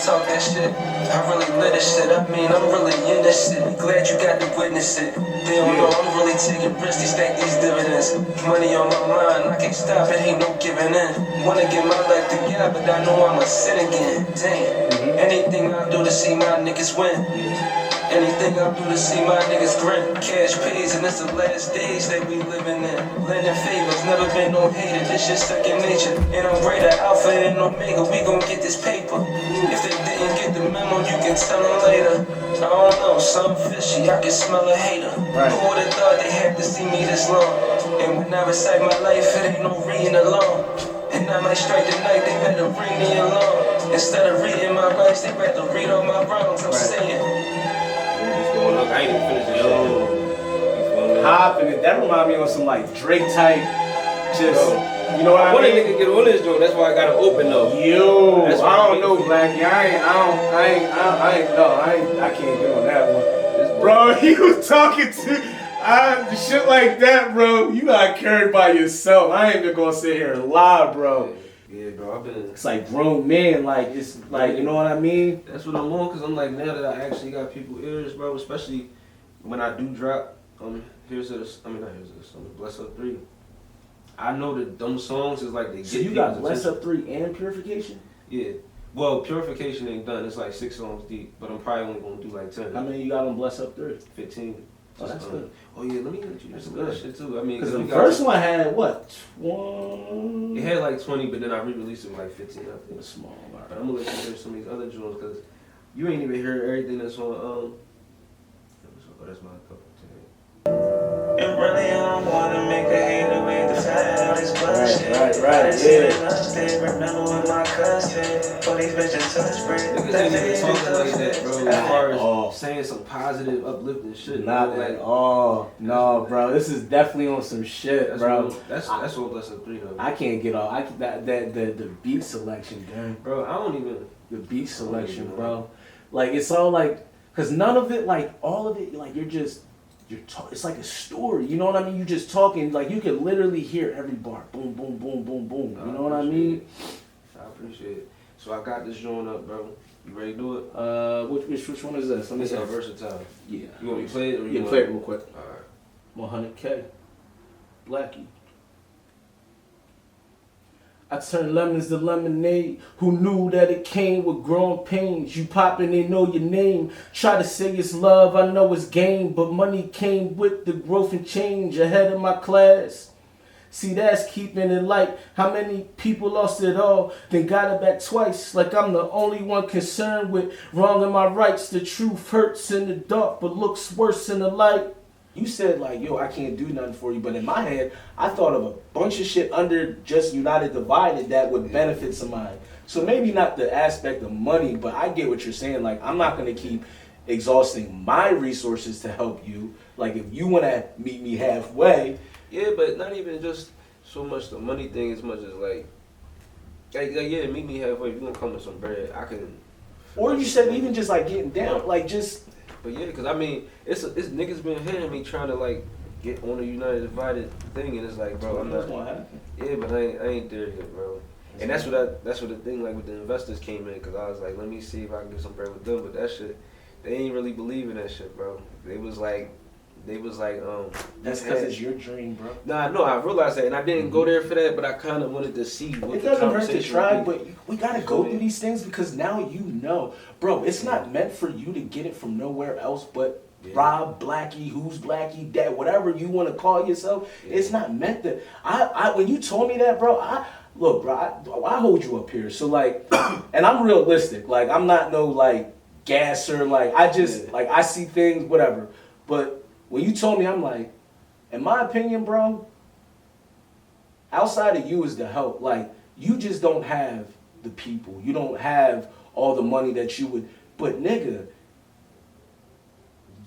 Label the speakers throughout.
Speaker 1: talk that shit. I really lit this shit. I mean, I'm really in this shit. Glad you got to witness it. They don't know I'm really taking risks. They stack these dividends. Money on my mind, I can't stop it. Ain't no giving in. Wanna get my life together, but I know I'ma sin again. Damn. Anything I do to see my niggas win. Anything I do to see my niggas grin. Cash pays and it's the last days that we living in. Lending favors, never been no hater. This shit second nature. And I'm greater, alpha and omega. We gon' get this paper. If they didn't get the memo, you can tell them later. I don't know, something fishy. I can smell a hater. Who would've thought they had to see me this long? And when I recite my life, it ain't no reading alone. And I might strike the night, they better bring me along. Instead of reading my rights, they better read all my wrongs. I'm saying.
Speaker 2: I ain't even finished the show.
Speaker 3: Hopping it. That remind me of some like Drake type. Just, you know what I mean?
Speaker 2: I want a nigga get on this joint. That's why I gotta open though.
Speaker 3: Yo, I don't know, Blackie. I can't get on that one. Bro, you talking to shit like that, bro. You got carried by yourself. I ain't even gonna sit here and lie, bro.
Speaker 2: Yeah, bro, I've been.
Speaker 3: It's like grown men, like it's like, you know what I mean?
Speaker 2: That's what I'm on, cause I'm like, now that I actually got people ears, bro, especially when I do drop. Here's this. I mean, not here's this. Bless Up 3. I know that them songs is like they get.
Speaker 3: So you got Bless Up 3 and Purification?
Speaker 2: Yeah. Well, Purification ain't done. It's like 6 songs deep, but I'm probably only gonna do like 10.
Speaker 3: How many you got on Bless Up 3?
Speaker 2: 15.
Speaker 3: Oh, that's good.
Speaker 2: Oh yeah, let me let you do some good shit too. I mean,
Speaker 3: because the first one had what? 20?
Speaker 2: It had like 20, but then I re-released it with like 15. I think
Speaker 3: it's small. Right.
Speaker 2: But I'm gonna let you hear some of these other joints because you ain't even heard everything that's on. Oh, that's my cup of tea.
Speaker 1: And really, I don't wanna make a hater with the fat all this bullshit.
Speaker 3: Right,
Speaker 1: yeah. Remember when my cousin, for these bitches touch break.
Speaker 2: Niggas ain't even talking like that, bro. As far as saying some positive, uplifting shit.
Speaker 3: Not at all. No, bro. This is definitely on some shit, bro.
Speaker 2: That's what Bless Up 3 though.
Speaker 3: I can't get off. The beat selection, gang.
Speaker 2: Bro, I don't even.
Speaker 3: The beat selection, bro. Like it's all like, cause none of it, like all of it, like it's like a story, you know what I mean? You just talking, like you can literally hear every bar, boom, boom, boom, boom, boom. You know what I mean?
Speaker 2: I appreciate it. So I got this joint up, bro. You ready to do it?
Speaker 3: Which one is this? Let me
Speaker 2: see. Versatile.
Speaker 3: Yeah.
Speaker 2: You want me to play it? Or
Speaker 3: you play it real quick.
Speaker 2: All right.
Speaker 3: 100K. Blackie. I turned lemons to lemonade. Who knew that it came with growing pains? You poppin', they know your name. Try to say it's love, I know it's game. But money came with the growth and change ahead of my class. See, that's keeping it light. How many people lost it all, then got it back twice? Like I'm the only one concerned with wronging my rights. The truth hurts in the dark, but looks worse in the light. You said like, yo, I can't do nothing for you. But in my head, I thought of a bunch of shit under just United Divided that would benefit somebody. So maybe not the aspect of money, but I get what you're saying. Like, I'm not going to keep exhausting my resources to help you. Like, if you want to meet me halfway.
Speaker 2: Yeah, but not even just so much the money thing as much as like yeah, meet me halfway. If you're going to come with some bread, I can.
Speaker 3: Or you said even just like getting down, like just.
Speaker 2: But yeah, because I mean, it's niggas been hitting me trying to like get on the United Divided thing, and it's like, bro, I'm not. Yeah, but I ain't there yet, bro. And that's what the thing like with the investors came in, because I was like, let me see if I can get some bread with them. But that shit, they ain't really believe in that shit, bro. They was like,
Speaker 3: that's because it's your dream, bro.
Speaker 2: Nah, no, I realized that, and I didn't go there for that, but I kind of wanted to see what
Speaker 3: it doesn't hurt to try, but we gotta go through these things because now you know, bro. It's not meant for you to get it from nowhere else but Rob, Blackie, Who's Blackie, Dad, whatever you want to call yourself. Yeah. It's not meant to. I when you told me that, bro, look, bro, I hold you up here. So like, and I'm realistic. Like I'm not no like gasser. Like I just like I see things, whatever. But when you told me, I'm like, in my opinion, bro, outside of you is the help. Like, you just don't have the people. You don't have all the money that you would. But nigga,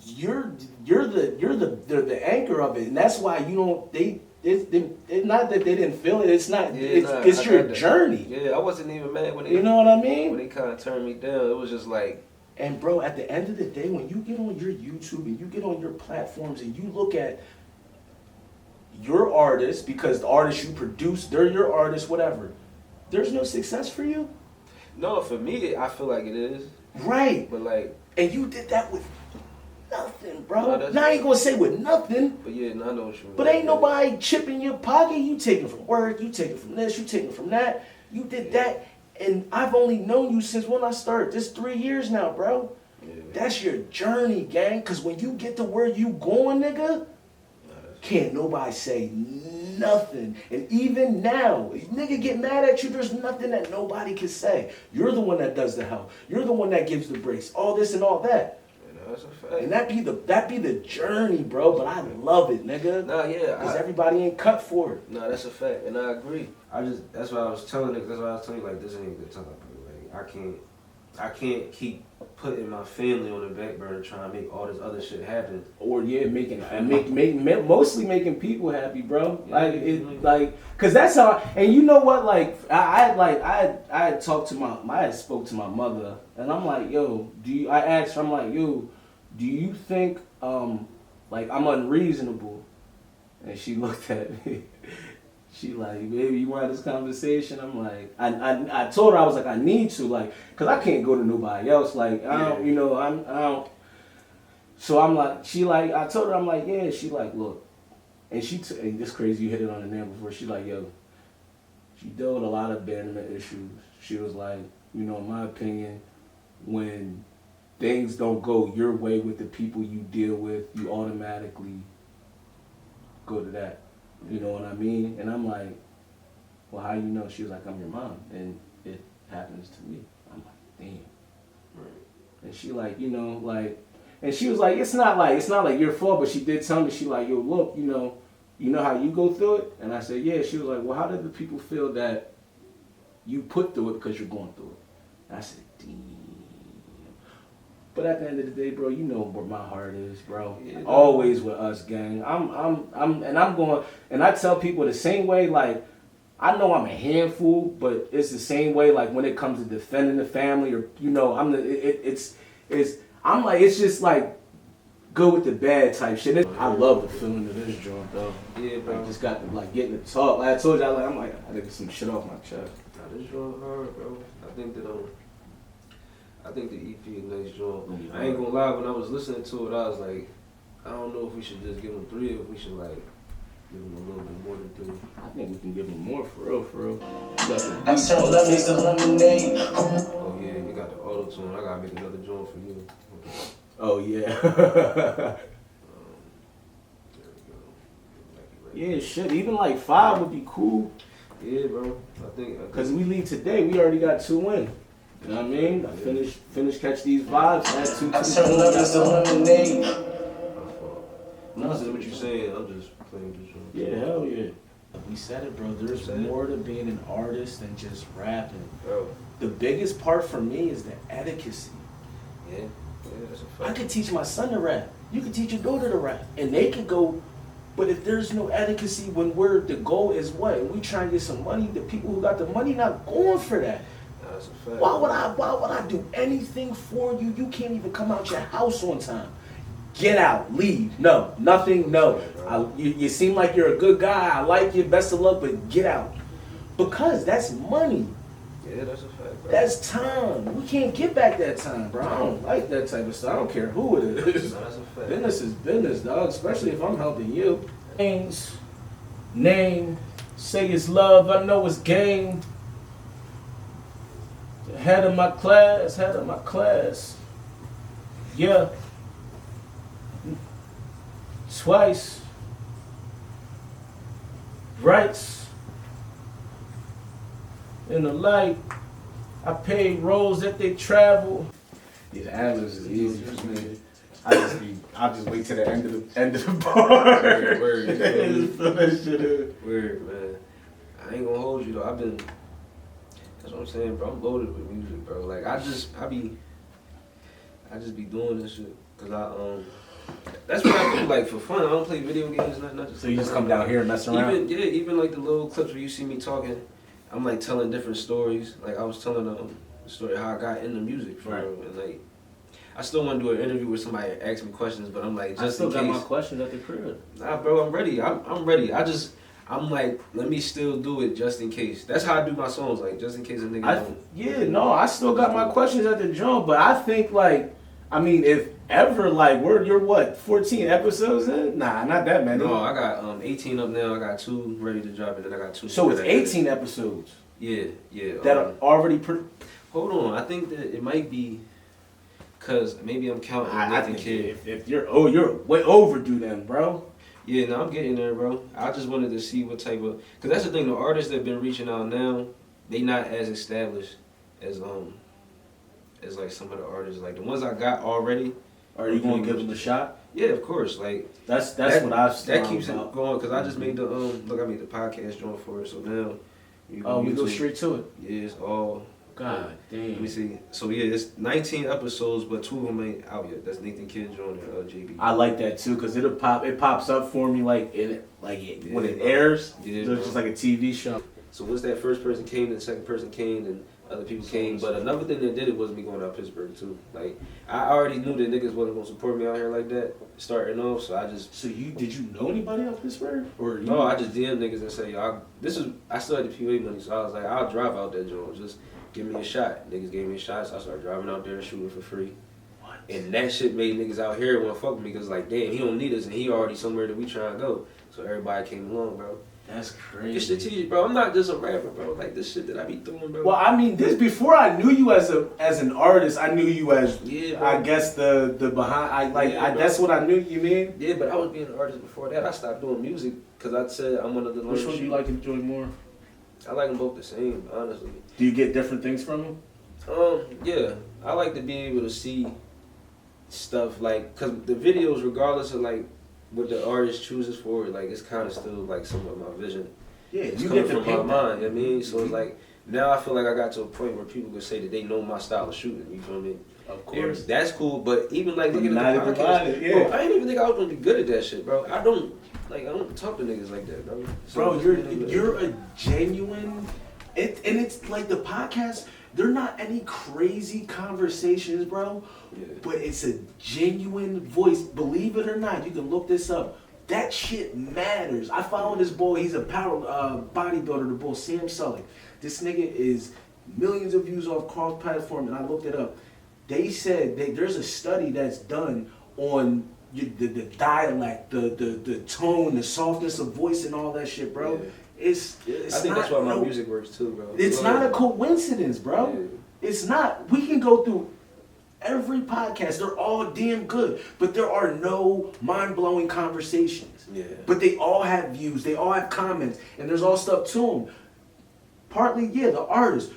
Speaker 3: you're the anchor of it, and that's why you don't. It's not that they didn't feel it. It's not. It's your journey.
Speaker 2: Yeah, I wasn't even mad when they.
Speaker 3: You know what I mean?
Speaker 2: When they kind of turned me down, it was just like.
Speaker 3: And bro, at the end of the day, when you get on your YouTube and you get on your platforms and you look at your artists, because the artists you produce, they're your artists, whatever, there's no success for you?
Speaker 2: No, for me, I feel like it is.
Speaker 3: Right.
Speaker 2: But like,
Speaker 3: and you did that with nothing, bro.
Speaker 2: No,
Speaker 3: now I ain't gonna say with nothing.
Speaker 2: But yeah, no, I know what you mean.
Speaker 3: But ain't nobody chipping your pocket. You taking from work, you taking from this, you taking from that. You did that. And I've only known you since when I started. This 3 years now, bro.
Speaker 2: Yeah.
Speaker 3: That's your journey, gang. Cause when you get to where you going, nigga, can't nobody say nothing. And even now, if nigga get mad at you, there's nothing that nobody can say. You're the one that does the help. You're the one that gives the breaks. All this and all that.
Speaker 2: That's a fact.
Speaker 3: And that be the journey, bro. But I love it, nigga.
Speaker 2: Nah, yeah.
Speaker 3: Because everybody ain't cut for it.
Speaker 2: Nah, that's a fact. And I agree. That's why I was telling niggas, that's why I was telling you, like, this ain't a good time, bro. Like, I can't keep putting my family on the back burner trying to make all this other shit happen.
Speaker 3: Or mostly making people happy, bro. Cause that's how. And you know what? Like I had talked to I had spoke to my mother, and I'm like, yo, I asked her, I'm like, yo, do you think like I'm unreasonable? And she looked at me. She like, baby, you want this conversation? I'm like, I told her, I was like, I need to, like, cause I can't go to nobody else. Like, I don't. So I'm like, I told her, I'm like, yeah. She like, look, and and this crazy, you hit it on the nail before. She like, yo, she dealt with a lot of abandonment issues. She was like, in my opinion, when things don't go your way with the people you deal with, you automatically go to that. You know what I mean? And I'm like, well, how you know? She was like, I'm your mom, and it happens to me. I'm like, damn. Right. And she like, and she was like, it's not like your fault, but she did tell me, she like, yo, look, you know how you go through it? And I said, yeah. She was like, well, how did the people feel that you put through it because you're going through it? And I said, damn. But at the end of the day, bro, you know where my heart is, bro. Yeah, always with us, gang. And I tell people the same way, like, I know I'm a handful, but it's the same way, like, when it comes to defending the family, or, it's just like good with the bad type shit. I love the feeling of this joint, though. Yeah, bro. I just got to, like, getting to talk. Like I told you, I gotta get some shit off my chest.
Speaker 2: Nah, this joint hard, bro. I think the EP is nice joint. I ain't gonna lie, when I was listening to it, I was like, I don't know if we should just give him 3 or if we should like give him a little bit more than 3.
Speaker 3: I think we can give him more, for real.
Speaker 1: I turn lemons to lemonade.
Speaker 2: Oh yeah, you got the auto tune. I gotta make another joint for you. Okay.
Speaker 3: Oh yeah.
Speaker 2: There we go.
Speaker 3: Yeah, shit. Even like 5 would be cool.
Speaker 2: Yeah, bro. I think
Speaker 3: because we leave today, we already got 2 in. You know what I mean? I finish catch these vibes, add 2
Speaker 1: I turn lemons to lemonade.
Speaker 2: No, that's what you're saying. I'm just playing this one.
Speaker 3: Yeah, hell yeah. We said it, bro. There's more to being an artist than just rapping.
Speaker 2: Bro.
Speaker 3: The biggest part for me is the etiquette.
Speaker 2: Yeah, that's a fact.
Speaker 3: I could teach my son to rap. You could teach your daughter to rap. And they could go, but if there's no etiquette when the goal is what? And we try and get some money, the people who got the money not going for that.
Speaker 2: That's a fact.
Speaker 3: Why would I do anything for you? You can't even come out your house on time. Get out, leave. No, nothing, no. You seem like you're a good guy. I like you, best of luck, but get out. Because that's money.
Speaker 2: Yeah, that's a fact, bro.
Speaker 3: That's time. We can't get back that time, bro. I don't like that type of stuff. I don't care who it is.
Speaker 2: No, that's a fact.
Speaker 3: Business is business, dog, especially if I'm helping you. Name, say it's love, I know it's game. Head of my class. Yeah. Twice. Rights. In the light. I paid roles that they travel. These ad-libs is easy for me. I'll just wait till the end of the bar.
Speaker 2: Word. Weird, man. I ain't gonna hold you though. That's what I'm saying, bro. I'm loaded with music, bro. Like I just be doing this shit because that's what I do, like for fun. I don't play video games, nothing.
Speaker 3: So you just come down here and mess around?
Speaker 2: Even like the little clips where you see me talking, I'm like telling different stories. Like I was telling the story of how I got into music, for real. And like I still want to do an interview where somebody asks me questions, but I'm like, just
Speaker 3: I still
Speaker 2: in
Speaker 3: got
Speaker 2: case.
Speaker 3: my questions at the crib.
Speaker 2: Nah, bro, I'm ready. I'm ready. I I'm like, let me still do it just in case. That's how I do my songs, like just in case a nigga don't.
Speaker 3: I still got my questions at the jump, but I think like, I mean, if ever like you're what 14 episodes in? Nah, not that many.
Speaker 2: No, I got 18 up now. I got 2 ready to drop, and then I got 2.
Speaker 3: So it's 18 episodes.
Speaker 2: Yeah.
Speaker 3: That are already.
Speaker 2: Hold on, I think that it might be, cause maybe I'm counting Nathan Kidd.
Speaker 3: If you're way overdue then, bro.
Speaker 2: Yeah, no, I'm getting there, bro. I just wanted to see what type of, cause that's the thing. The artists that been reaching out now, they not as established as like some of the artists. Like the ones I got already.
Speaker 3: Are you gonna give them a shot?
Speaker 2: Yeah, of course. Like
Speaker 3: that's what I've
Speaker 2: that keeps it going. Cause I just made the look, I made the podcast joint for it. So now.
Speaker 3: We go straight to it.
Speaker 2: Yeah, it's all.
Speaker 3: God damn.
Speaker 2: Let me see. So yeah, it's 19 episodes, but 2 of them ain't out yet. That's Nathan Kidd joint and JB.
Speaker 3: I like that too, cause it pops up for me when it airs. Yeah, so it's just like a TV show.
Speaker 2: So once that first person came, the second person came, and other people came. But another thing that did it was me going out Pittsburgh too. Like I already knew that niggas wasn't gonna support me out here like that starting off. So I just.
Speaker 3: So did you know anybody out Pittsburgh or?
Speaker 2: No, I just DM niggas and say, y'all. I still had the PUA money, so I was like, I'll drive out that joint. Just give me a shot. Niggas gave me a shot, so I started driving out there and shooting for free.
Speaker 3: What?
Speaker 2: And that shit made niggas out here want to fuck with me because like, damn, he don't need us and he already somewhere that we trying to go. So everybody came along, bro.
Speaker 3: That's crazy.
Speaker 2: This shit to you, bro. I'm not just a rapper, bro. Like this shit that I be doing, bro.
Speaker 3: Well, I mean, this before I knew you as an artist, I knew you as
Speaker 2: bro.
Speaker 3: I guess the behind. That's what I knew. You mean?
Speaker 2: Yeah, but I was being an artist before that. I stopped doing music because I said I'm one of the.
Speaker 3: Which one do you like to enjoy more?
Speaker 2: I like them both the same, honestly.
Speaker 3: Do you get different things from them?
Speaker 2: Yeah. I like to be able to see stuff like, cause the videos, regardless of like what the artist chooses for it, like it's kind of still like some of my vision.
Speaker 3: Yeah,
Speaker 2: it's
Speaker 3: you
Speaker 2: coming
Speaker 3: get
Speaker 2: from my mind. You know what I mean, so it's like now I feel like I got to a point where people can say that they know my style of shooting. You feel me?
Speaker 3: Of course,
Speaker 2: that's cool. But even like looking at the podcast, bro, I ain't even think I was gonna be good at that shit, bro. I don't talk to niggas like that, bro. So
Speaker 3: bro, you're a genuine. And it's like the podcast. They're not any crazy conversations, bro. Yeah. But it's a genuine voice. Believe it or not, you can look this up. That shit matters. I follow this boy. He's a power bodybuilder, the boy Sam Sullick. This nigga is millions of views off cross platform, and I looked it up. They said there's a study that's done on the dialect, the tone, the softness of voice, and all that shit, bro. Yeah. It's
Speaker 2: I think that's why my music works too, bro.
Speaker 3: It's not a coincidence, bro. Yeah. It's not. We can go through every podcast. They're all damn good, but there are no mind-blowing conversations.
Speaker 2: Yeah.
Speaker 3: But they all have views. They all have comments, and there's all stuff to them. Partly, yeah, the artist.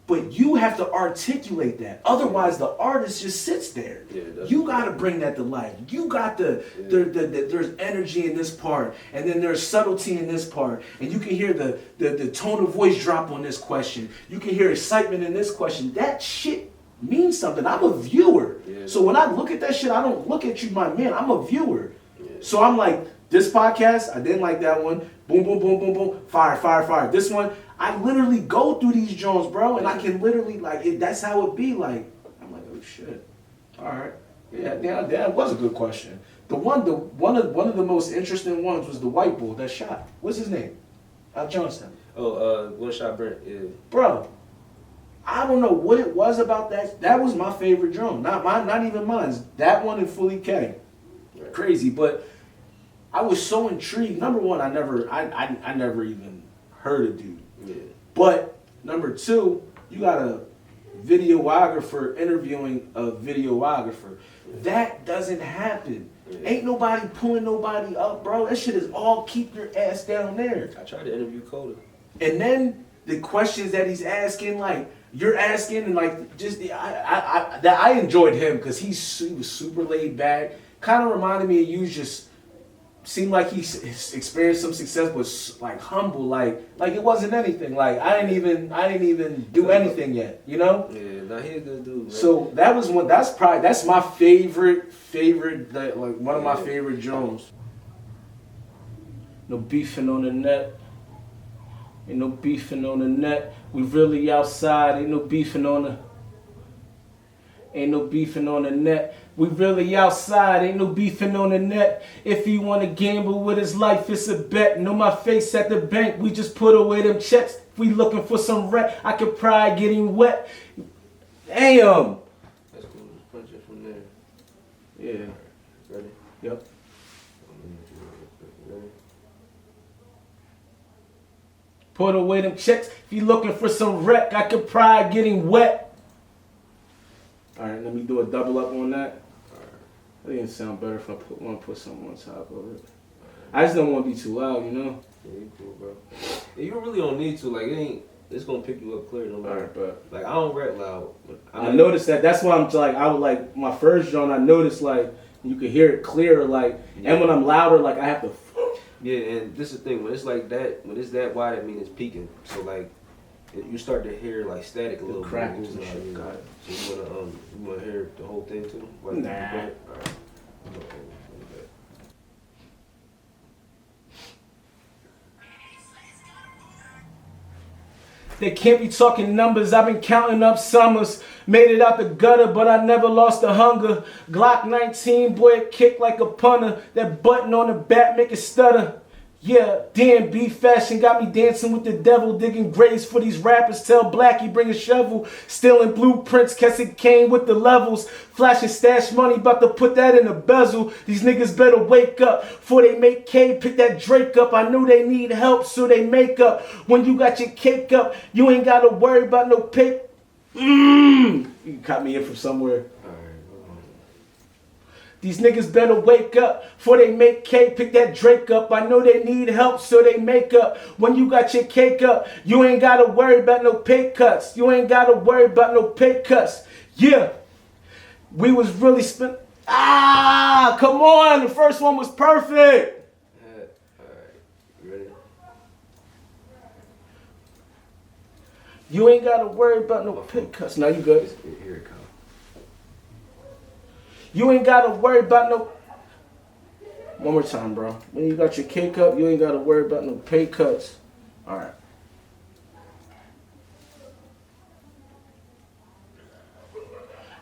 Speaker 3: But you have to articulate that. Otherwise, the artist just sits there. Yeah, you got to bring that to life. You got there's energy in this part, and then there's subtlety in this part, and you can hear the tone of voice drop on this question. You can hear excitement in this question. That shit means something. I'm a viewer. Yeah. So when I look at that shit, I don't look at you, my man. I'm a viewer. Yeah. So I'm like, this podcast, I didn't like that one. Boom, boom, boom, boom, boom. Fire, fire, fire. This one, I literally go through these Jones, bro, and I can literally, like, that's how it be, like, I'm like, oh, shit. All right. Yeah, that was a good question. One of the most interesting ones was the white boy that shot. What's his name? Al Johnson.
Speaker 2: Oh, One Shot Brent, yeah.
Speaker 3: Bro, I don't know what it was about that. That was my favorite drone. Not even mine. That one and Fully K. Right. Crazy, but I was so intrigued. Number one, I never even heard of dude.
Speaker 2: Yeah.
Speaker 3: But number two, you got a videographer interviewing a videographer. Yeah. That doesn't happen. Yeah. Ain't nobody pulling nobody up, bro. That shit is all keep your ass down there.
Speaker 2: I tried to interview Coda.
Speaker 3: And then the questions that he's asking, like you're asking, and like just I enjoyed him because he was super laid back. Kind of reminded me of you. Just seemed like he experienced some success, but like humble, like it wasn't anything. Like I didn't even do anything yet, you know?
Speaker 2: Yeah, nah, he a good dude, man.
Speaker 3: So that was one. That's my favorite. Like one of my favorite Jones. No beefing on the net. Ain't no beefing on the net. We really outside. Ain't no beefing on the. Ain't no beefing on the net. We really outside, ain't no beefing on the net. If he wanna gamble with his life, it's a bet. Know my face at the bank, we just put away them checks. If we looking for some rent, I could probably get him wet. Damn!
Speaker 2: That's cool. Just punch it from there.
Speaker 3: Yeah.
Speaker 2: Ready?
Speaker 3: Yep.
Speaker 2: Ready?
Speaker 3: Put away them checks. If you looking for some wreck, I could probably get him wet. Alright, let me do a double up on that. That didn't sound better if I want to put something on top of it. I just don't want to be too loud, you know?
Speaker 2: Yeah, you cool, bro. Yeah, you really don't need to. Like, it's gonna pick you up clear no matter.
Speaker 3: Alright, but
Speaker 2: Like, I don't rap loud. But
Speaker 3: I noticed that. That's why I'm like, I would like, my first joint, I noticed like, you could hear it clearer, like,
Speaker 2: yeah.
Speaker 3: And when I'm louder, like, I have to.
Speaker 2: Yeah, and this is the thing. When it's like that, when it's that wide, I mean it's peaking. So like, you start to hear like static a little bit.
Speaker 3: Crackles
Speaker 2: You
Speaker 3: and
Speaker 2: know,
Speaker 3: shit.
Speaker 2: you know.
Speaker 3: Got it.
Speaker 2: So you wanna hear the whole thing too? Like,
Speaker 3: Nah.
Speaker 2: Alright.
Speaker 3: They can't be talking numbers. I've been counting up summers. Made it out the gutter, but I never lost the hunger. Glock 19, boy, it kick like a punter. That button on the back make it stutter. Yeah, D&B fashion got me dancing with the devil, digging graves for these rappers. Tell Blackie bring a shovel, stealing blueprints, cause it came with the levels. Flashing stash money, about to put that in a bezel. These niggas better wake up before they make K. Pick that Drake up. I knew they need help, so they make up. When you got your cake up, you ain't gotta worry about no pay. You caught me in from somewhere. These niggas better wake up before they make K. Pick that Drake up. I know they need help, so they make up. When you got your cake up, you ain't gotta worry about no pay cuts. You ain't gotta worry about no pay cuts. Yeah, we was really come on, the first one was perfect.
Speaker 2: Alright, you ready?
Speaker 3: You ain't gotta worry about no pay cuts. Now you good.
Speaker 2: Here it comes.
Speaker 3: You ain't gotta worry about no. One more time, bro. When you got your cake up, you ain't gotta worry about no pay cuts. All right.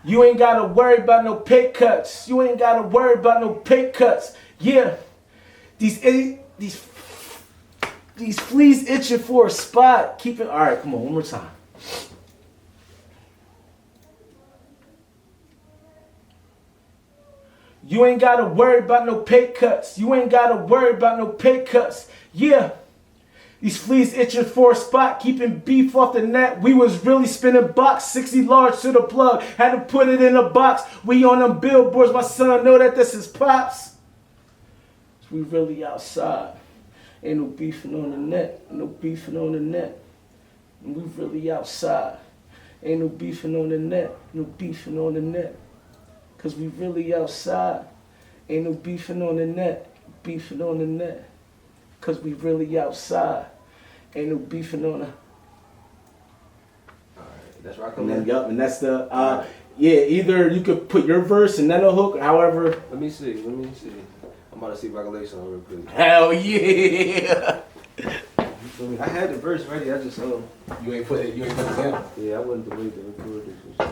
Speaker 3: You ain't gotta worry about no pay cuts. You ain't gotta worry about no pay cuts. Yeah. These fleas itching for a spot. Keep it. All right, come on, one more time. You ain't gotta worry about no pay cuts. You ain't gotta worry about no pay cuts. Yeah. These fleas itching for a spot, keeping beef off the net. We was really spinning box, 60 large to the plug. Had to put it in a box. We on them billboards, my son know that this is pops. We really outside. Ain't no beefing on the net. No beefing on the net. And we really outside. Ain't no beefing on the net. No beefing on the net. Cause we really outside. Ain't no beefing on the net. Beefing on the net. Cause we really outside. Ain't no beefing on the.
Speaker 2: Alright, that's right.
Speaker 3: And then, yup, and that's the yeah, either you could put your verse and then a hook, however.
Speaker 2: Let me see. I'm about to see if I can lay something real quick.
Speaker 3: Hell yeah.
Speaker 2: I had the verse ready, I just
Speaker 3: You ain't put it down.
Speaker 2: yeah, I wanted to wait to record this and shit.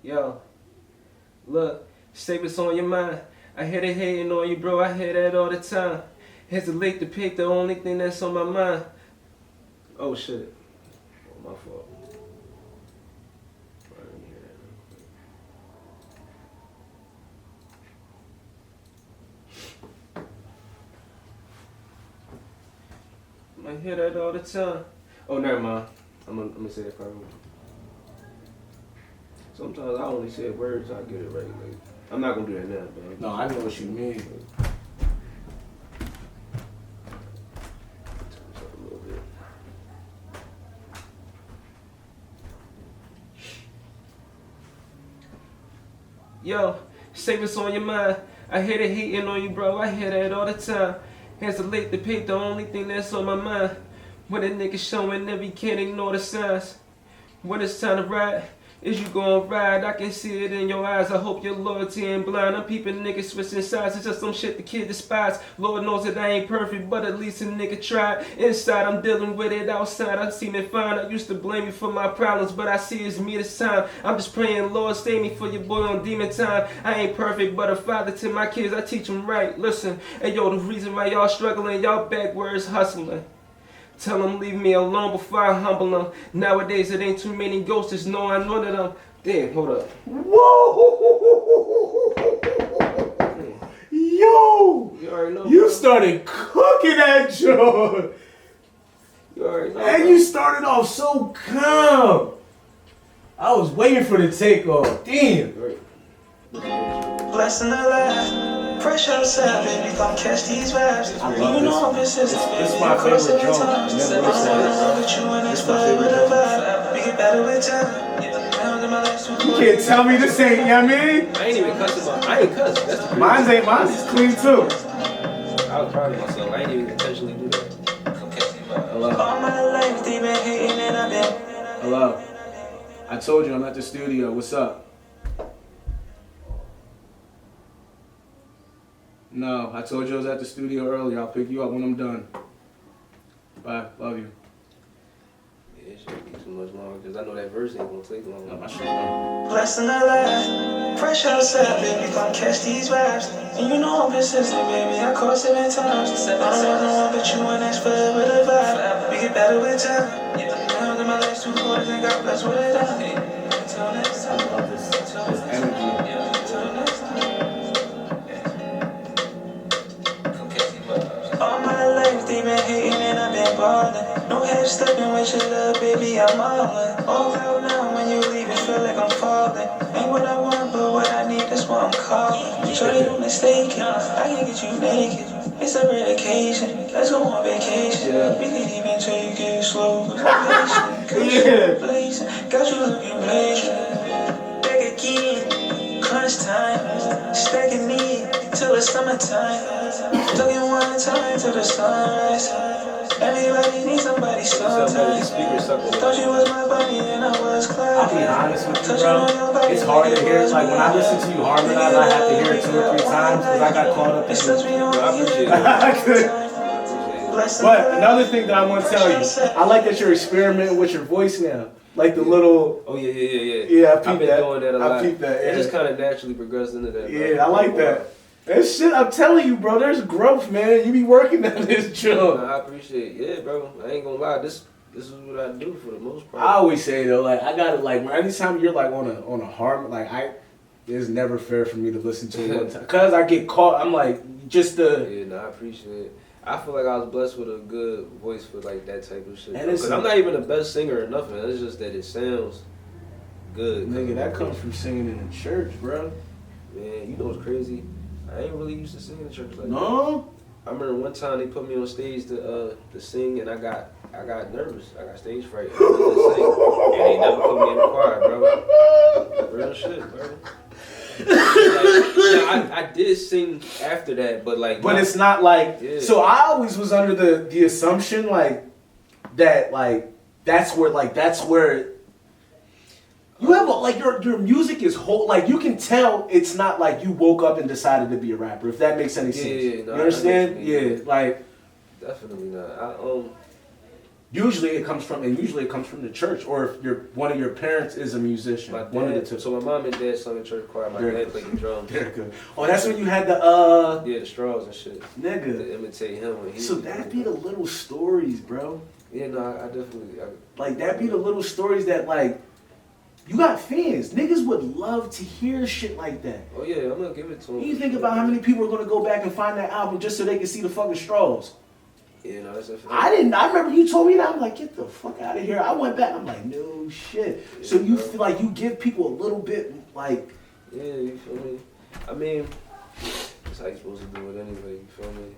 Speaker 2: Yo, look, say what's on your mind. I hear they hating on you, bro, I hear that all the time. Hesitate to pick the only thing that's on my mind. Oh shit, oh, my fault. I didn't hear that real quick. I hear that all the time. Oh, never mind. I'm gonna say it probably. Sometimes I only say words, I get it right. Like, I'm not gonna do that now, man.
Speaker 3: No, I know what you mean.
Speaker 2: Turn this up a little bit. Yo, say what's on your mind. I hear they hating on you, bro. I hear that all the time. Hesitate to pick the only thing that's on my mind. When a nigga showing up, he can't ignore the signs. When it's time to ride, Is you gon' ride? I can see it in your eyes. I hope your loyalty ain't blind. I'm peeping niggas switching sides. It's just some shit the kid despise. Lord knows that I ain't perfect, but at least a nigga tried. Inside, I'm dealing with it. Outside, I seem it fine. I used to blame you for my problems, but I see it's me this time. I'm just praying, Lord, save me for your boy on demon time. I ain't perfect, but a father to my kids. I teach them right. Listen, hey yo, the reason why y'all struggling, y'all backwards hustling. Tell them leave me alone before I humble them. Nowadays it ain't too many ghosts, no, I know that I'm... Damn, hold up.
Speaker 3: Whoa! Yo!
Speaker 2: You already know.
Speaker 3: You
Speaker 2: bro.
Speaker 3: started cooking that joint.
Speaker 2: You already know.
Speaker 3: And
Speaker 2: bro.
Speaker 3: you started off so calm. I was waiting for the takeoff. Damn.
Speaker 1: Blessing the life, fresh outside, baby, don't catch these vibes.
Speaker 3: I love
Speaker 1: You know I'm
Speaker 3: this.
Speaker 1: persistent,
Speaker 3: This is
Speaker 1: baby,
Speaker 3: my
Speaker 1: of course
Speaker 3: favorite
Speaker 1: every
Speaker 3: joint.
Speaker 1: time.
Speaker 3: I never
Speaker 1: I
Speaker 3: missed
Speaker 1: don't wanna
Speaker 3: that.
Speaker 1: know that you and
Speaker 3: This
Speaker 1: that's
Speaker 3: is my
Speaker 1: forever
Speaker 3: favorite
Speaker 1: the
Speaker 3: joint.
Speaker 1: vibe. We get better with time. Now in my last two
Speaker 3: You can't tell me this ain't, you know what I mean?
Speaker 2: I ain't even cussing I ain't cuss. That's the
Speaker 3: Mine's ain't, mine's is clean too.
Speaker 2: I was proud of myself. I ain't even intentionally do that.
Speaker 3: Hello.
Speaker 1: all my life they been hating and I've been.
Speaker 3: Hello. I told you I'm at the studio. What's up? No, I told you I was at the studio earlier. I'll pick you up when I'm done. Bye. Love you.
Speaker 2: Yeah, it shouldn't be too much longer because I know that verse ain't gonna take long.
Speaker 3: No, my shit done.
Speaker 1: Blessing the life, fresh outside, baby, don't catch these vibes. And you know I'm persistent, baby, I call 7 times. I don't want no one but you and that's forever the vibe. We get better with time. Now in my last 2 quarters and got blessed with it. Until next time.
Speaker 3: I love this energy.
Speaker 1: Until next time. All my life they been hating and I've been ballin'. No half stepping with your love, baby, I'm all in. All out now when you leave it feel like I'm falling. Ain't what I want, but what I need, that's why I'm calling. Shorty, don't mistake it, I can get you naked. It's a rare occasion, let's go on vacation. We can even take it slow, cause I'm patient. Blazing, got you looking blazing. Back again, crunch time, stacking me till the summertime. Talking one time till the sunrise. Everybody needs somebody sometimes. Thought you was my buddy and I was Clyde.
Speaker 3: I'll be honest with you, bro. It's hard to hear. Like when I listen to you harmonize, I have to hear it 2 or 3 times because I got caught up in it. But another thing that I want to tell you, I like that you're experimenting with your voice now. Like the little.
Speaker 2: Oh yeah.
Speaker 3: Yeah, I peeped
Speaker 2: I've been
Speaker 3: that.
Speaker 2: doing that a lot.
Speaker 3: I peeped that.
Speaker 2: It just kind of naturally progressed into that.
Speaker 3: Yeah,
Speaker 2: bro.
Speaker 3: I like that. That shit, I'm telling you, bro, there's growth, man. You be working on this job.
Speaker 2: I appreciate it. Yeah, bro. I ain't gonna lie. This is what I do for the most part.
Speaker 3: I always say though, like I gotta like anytime you're like on a hard it's never fair for me to listen to it one time because I get caught. I'm like just the.
Speaker 2: Yeah, no, I appreciate it. I feel like I was blessed with a good voice for like that type of shit.
Speaker 3: And
Speaker 2: Because I'm not even the best singer or nothing. It's just that it sounds good.
Speaker 3: Nigga, that comes from singing in the church, bro.
Speaker 2: Man, you know what's crazy? I ain't really used to sing in church like that.
Speaker 3: No.
Speaker 2: I remember one time they put me on stage to sing and I got nervous. I got stage fright. I wanted to sing, and they never put me in the choir, bro. Real shit, bro. I did sing after that, but like.
Speaker 3: But it's not like.
Speaker 2: Yeah.
Speaker 3: So I always was under the assumption like that that's where. You have like your music is whole, like you can tell it's not like you woke up and decided to be a rapper, if that makes any sense.
Speaker 2: Yeah, no,
Speaker 3: you understand?
Speaker 2: Yeah,
Speaker 3: like
Speaker 2: definitely not.
Speaker 3: usually it comes from the church, or if one of your parents is a musician.
Speaker 2: My dad,
Speaker 3: one of the two.
Speaker 2: So my mom and dad sung in church choir. My dad played the drums.
Speaker 3: Very good. Oh, that's when you had the
Speaker 2: Yeah, the straws and shit.
Speaker 3: nigga.
Speaker 2: To imitate him when he.
Speaker 3: So that be the little stories, bro.
Speaker 2: Yeah, no, I definitely.
Speaker 3: Like that be the little stories that like. You got fans. Niggas would love to hear shit like that.
Speaker 2: Oh yeah, I'm gonna give it to him.
Speaker 3: You think about how many people are gonna go back and find that album just so they can see the fucking straws.
Speaker 2: Yeah, no, that's a fact.
Speaker 3: I remember you told me that. I'm like, get the fuck out of here. I went back. I'm like, no shit.
Speaker 2: Yeah,
Speaker 3: So you
Speaker 2: bro.
Speaker 3: feel like you give people a little bit like.
Speaker 2: Yeah, you feel me? I mean, that's how you supposed to do it anyway. You feel me?